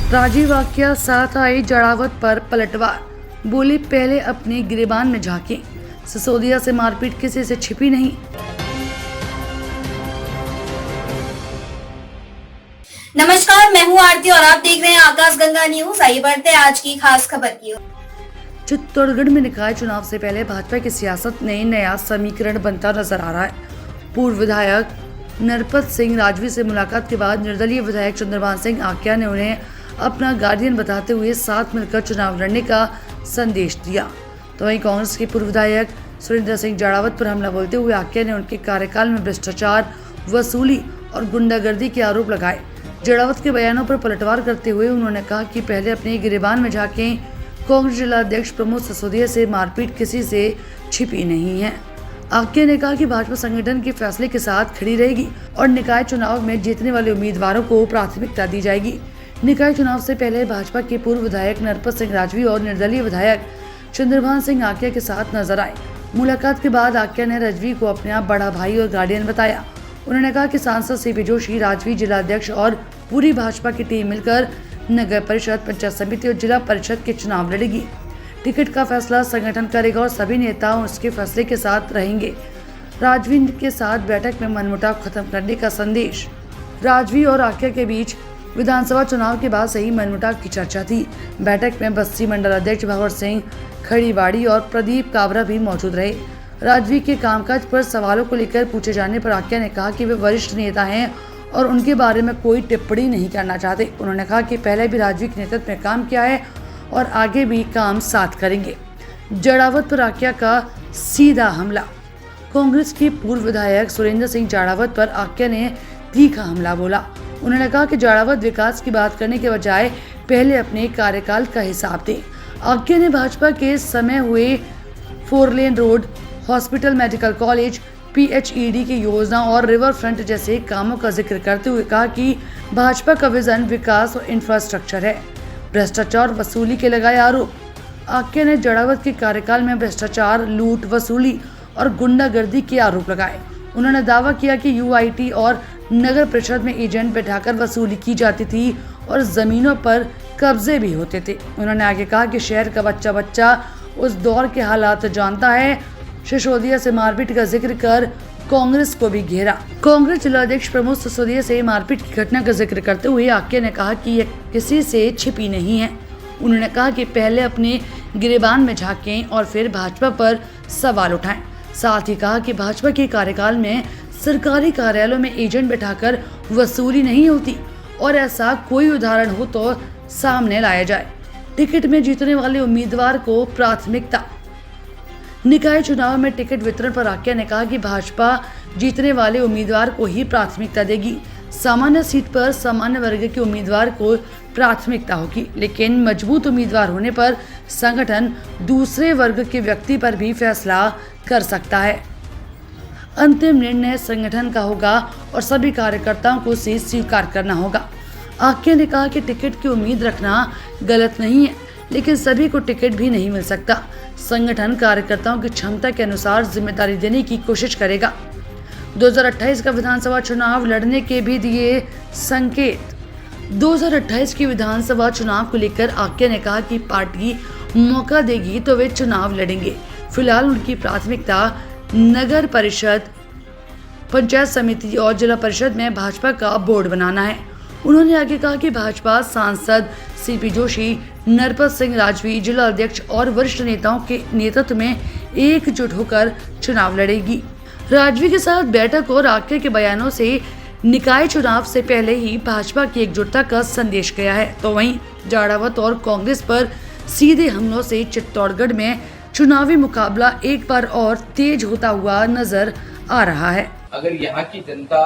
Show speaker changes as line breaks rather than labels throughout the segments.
राजीव वाकया साथ आई जड़ावत पर पलटवार, बोली पहले अपने गिरेबान में झांके, सिसोदिया से मारपीट किसी से छिपी नहीं।
नमस्कार, मैं हूं आरती और आप देख रहे हैं आकाशगंगा न्यूज। आइए बढ़ते हैं आज की खास खबर की ओर।
चित्तौड़गढ़ में निकाय चुनाव से पहले भाजपा की सियासत में नया समीकरण बनता नजर आ रहा है। पूर्व विधायक नरपत सिंह राजवी से मुलाकात के बाद निर्दलीय विधायक चंद्रभान सिंह आक्या ने उन्हें अपना गार्डियन बताते हुए साथ मिलकर चुनाव लड़ने का संदेश दिया। तो वहीं कांग्रेस के पूर्व विधायक सुरेंद्र सिंह जाड़ावत पर हमला बोलते हुए आक्या ने उनके कार्यकाल में भ्रष्टाचार, वसूली और गुंडागर्दी के आरोप लगाए। जाड़ावत के बयानों पर पलटवार करते हुए उन्होंने कहा कि पहले अपने गिरेबान में झांकें, कांग्रेस जिला अध्यक्ष प्रमोद सिसोदिया से मारपीट किसी से छिपी नहीं है। आक्या ने कहा कि भाजपा संगठन के फैसले के साथ खड़ी रहेगी और निकाय चुनाव में जीतने वाले उम्मीदवारों को प्राथमिकता दी जाएगी। निकाय चुनाव से पहले भाजपा के पूर्व विधायक नरपत सिंह राजवी और निर्दलीय विधायक चंद्रभान सिंह आक्या के साथ नजर आए। मुलाकात के बाद आक्या ने राजवी को अपना बड़ा भाई और गार्डियन बताया। उन्होंने कहा कि सांसद सीपी जोशी, राजवी जिला अध्यक्ष और पूरी भाजपा की टीम मिलकर नगर परिषद, पंचायत समिति और जिला परिषद के चुनाव लड़ेगी। टिकट का फैसला संगठन करेगा और सभी नेता उसके फैसले के साथ रहेंगे। राजवी के साथ बैठक में मनमुटाव खत्म करने का संदेश। राजवी और आक्या के बीच विधानसभा चुनाव के बाद से ही मनमुटाव की चर्चा थी। बैठक में बस्ती मंडल अध्यक्ष भगवत सिंह खड़ीवाड़ी और प्रदीप काबरा भी मौजूद रहे। राजवी के कामकाज पर सवालों को लेकर पूछे जाने पर आक्या ने कहा कि वे वरिष्ठ नेता हैं और उनके बारे में कोई टिप्पणी नहीं करना चाहते। उन्होंने कहा कि पहले भी राजवी के नेतृत्व में काम किया है और आगे भी काम साथ करेंगे। जाड़ावत पर आक्या का सीधा हमला। कांग्रेस के पूर्व विधायक सुरेंद्र सिंह जाड़ावत पर आक्या ने तीखा हमला बोला। उन्होंने कहा कि जाड़ावत विकास की बात करने के बजाय पहले अपने कार्यकाल का हिसाब दें। आक्या ने भाजपा के समय हुए 4 lane road, hospital, medical college, PHED की योजना और रिवर फ्रंट जैसे कामों का जिक्र करते हुए कहा कि भाजपा का विजन विकास और इंफ्रास्ट्रक्चर है। भ्रष्टाचार, वसूली के लगाए आरोप। आक्या ने जाड़ावत के कार्यकाल में भ्रष्टाचार, लूट, वसूली और गुंडागर्दी के आरोप लगाए। उन्होंने दावा किया कि UIT और नगर परिषद में एजेंट बैठाकर वसूली की जाती थी और जमीनों पर कब्जे भी होते थे। उन्होंने आगे कहा कि शहर का बच्चा बच्चा उस दौर के हालात जानता है। सिसोदिया से मारपीट का जिक्र कर कांग्रेस को भी घेरा। कांग्रेस जिला अध्यक्ष प्रमोद सिसोदिया से मारपीट की घटना का जिक्र करते हुए आक्या ने कहा कि यह किसी से छिपी नहीं है। उन्होंने कहा कि पहले अपने गिरेबान में झांकें और फिर भाजपा पर सवाल उठाएं। साथ ही कहा कि भाजपा के कार्यकाल में सरकारी कार्यालयों में एजेंट बैठाकर वसूली नहीं होती और ऐसा कोई उदाहरण हो तो सामने लाया जाए। टिकट में जीतने वाले उम्मीदवार को प्राथमिकता। निकाय चुनाव में टिकट वितरण पर आक्या ने कहा कि भाजपा जीतने वाले उम्मीदवार को ही प्राथमिकता देगी। सामान्य सीट पर सामान्य वर्ग के उम्मीदवार को प्राथमिकता होगी, लेकिन मजबूत उम्मीदवार होने पर संगठन दूसरे वर्ग के व्यक्ति पर भी फैसला कर सकता है। अंतिम निर्णय संगठन का होगा और सभी कार्यकर्ताओं को इसे स्वीकार करना होगा। आक्या ने कहा कि टिकट की उम्मीद रखना गलत नहीं है, लेकिन सभी को टिकट भी नहीं मिल सकता। संगठन कार्यकर्ताओं की क्षमता के अनुसार जिम्मेदारी देने की कोशिश करेगा। 2028 का विधानसभा चुनाव लड़ने के भी दिए संकेत। 2028 की विधानसभा चुनाव को लेकर आक्या ने कहा कि पार्टी मौका देगी तो वे चुनाव लड़ेंगे। फिलहाल उनकी प्राथमिकता नगर परिषद, पंचायत समिति और जिला परिषद में भाजपा का बोर्ड बनाना है। उन्होंने आगे कहा कि भाजपा सांसद सीपी जोशी, नरपत सिंह राजवी, जिला अध्यक्ष और वरिष्ठ नेताओं के नेतृत्व में एकजुट होकर चुनाव लड़ेगी। राजवी के साथ बैठक और आक्या के बयानों से निकाय चुनाव से पहले ही भाजपा की एकजुटता का संदेश गया है। तो वहीं जाड़ावत और कांग्रेस पर सीधे हमलों से चित्तौड़गढ़ में चुनावी मुकाबला एक बार और तेज होता हुआ नजर आ रहा है।
अगर यहाँ की जनता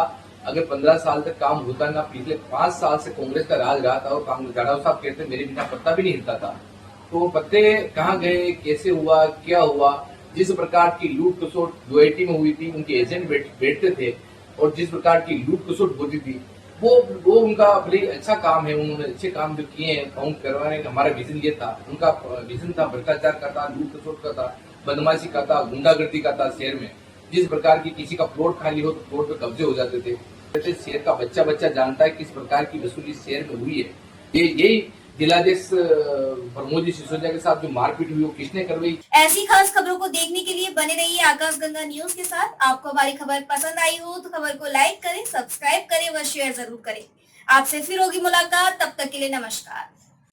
अगर 15 साल तक काम होता ना, पिछले 5 साल से कांग्रेस का राज रहा था और कांग्रेस जाड़ाव साहब कहते मेरे बिना पत्ता भी नहीं हिलता था, तो वो पत्ते कहाँ गए, कैसे हुआ, क्या हुआ। जिस प्रकार की लूट खसोट UIT में हुई थी, उनके एजेंट बैठते थे और जिस प्रकार की लूट खसोट होती थी, वो उनका बड़े अच्छा काम है। उन्होंने अच्छे काम जो किए हैं काउंट करवाने का हमारा विजन ये था। उनका विजन था भ्रष्टाचार का था, लूट खसोट का था, बदमाशी का था, गुंडागर्दी का था। शहर में जिस प्रकार की किसी का प्लॉट खाली हो तो प्लॉट पे कब्जे हो जाते थे। शहर का बच्चा जानता है किस प्रकार की वसूली शहर में हुई है। यही जिलाधीश प्रमोद जी सिसोदिया के साथ जो मारपीट हुई वो किसने करवाई।
ऐसी खास खबरों को देखने के लिए बने रहिए आकाश गंगा न्यूज के साथ। आपको हमारी खबर पसंद आई हो तो खबर को लाइक करें, सब्सक्राइब करें व शेयर जरूर करें। आपसे फिर होगी मुलाकात, तब तक के लिए नमस्कार।